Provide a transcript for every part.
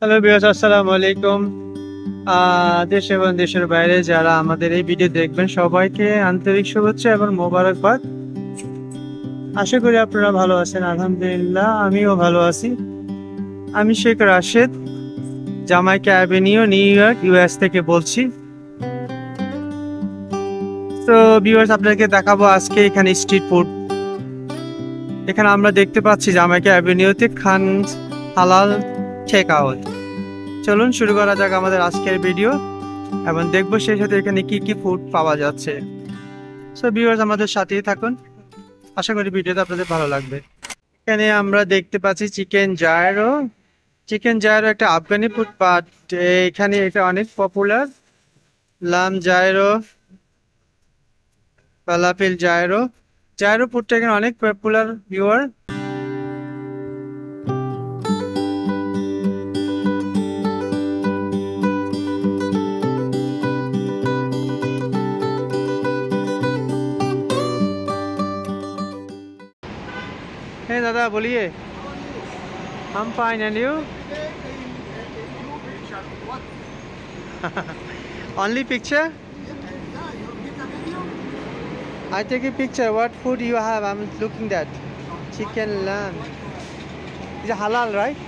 Hello viewers, আসসালামু আলাইকুম। দেশ এবং দেশের বাইরে যারা আমাদের এই ভিডিও দেখবেন সবাইকে আন্তরিক শুভেচ্ছা এবং মোবারকবাদ। আশা করি আপনারা ভালো আছেন। আলহামদুলিল্লাহ আমিও ভালো আছি। আমি Sheikh Rashed, Jamaica avenue, new York, US থেকে বলছি। তো ভিউয়ার্স, আপনাদেরকে দেখাবো আজকে এখানে স্ট্রিট ফুড। এখানে আমরা দেখতে পাচ্ছি জামাইকা অ্যাভিনিউতে খান হালাল টেক আউট। চলুন শুরু করা যাক আমাদের আজকের ভিডিও এবং দেখবো সেই সাথে এখানে কি কি ফুড পাওয়া যাচ্ছে। সো ভিউয়ার্স, আমাদের সাথেই থাকুন। আশা করি ভিডিওটা আপনাদের ভালো লাগবে। এখানে আমরা দেখতে পাচ্ছি চিকেন জায়রো। চিকেন জায়রো একটা আফগানি ফুড, বাট এখানে এটা অনেক পপুলার। লাম জায়রো, ফালাফিল জায়রো। জায়রো ফুডটা এখানে অনেক পপুলার ভিউয়ার। হ্যাঁ দাদা, বলিয়ে। I'm fine, and you? Only picture? I take a picture. What food you have? I'm looking at. Chicken, lamb. Is it halal, right?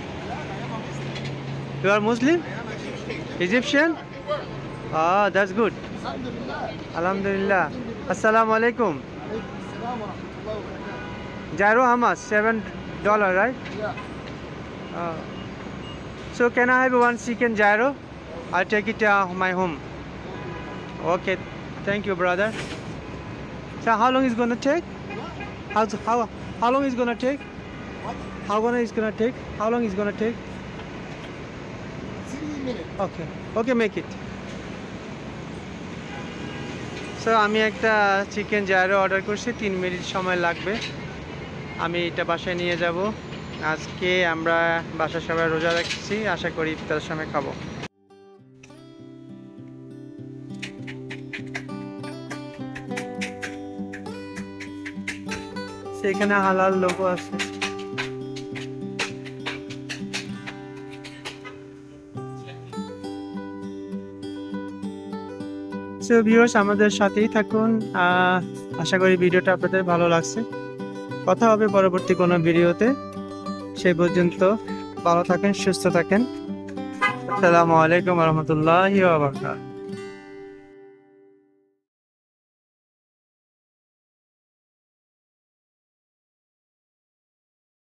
You are Muslim? Egyptian? Ah, that's good. Alhamdulillah. Assalamu alaikum. Gyro how much? $7, right? Uh, so can I have one chicken gyro? I'll take it to my home. Okay. Thank you, brother. So how long is gonna take? How long is gonna take? How long is gonna take? How long is gonna take? 3 minutes. Okay. Okay, make it. So আমি একটা chicken gyro order করছি, 3 minute সময় লাগবে। আমি এটা বাসায় নিয়ে যাব। আজকে আমরা বাসার সবাই রোজা রাখছি, আশা করি ইফতারের সময় খাবো। সেখানে হালাল লোগো আছে। সো ভিউয়ার্স, আমাদের সাথেই থাকুন। আশা করি ভিডিওটা আপনাদের ভালো লাগছে। কথা হবে পরবর্তী কোনো ভিডিওতে। সেই পর্যন্ত ভালো থাকেন, সুস্থ থাকেন। আসসালামু আলাইকুম ওয়া রাহমাতুল্লাহি ওয়া বারাকাতুহু।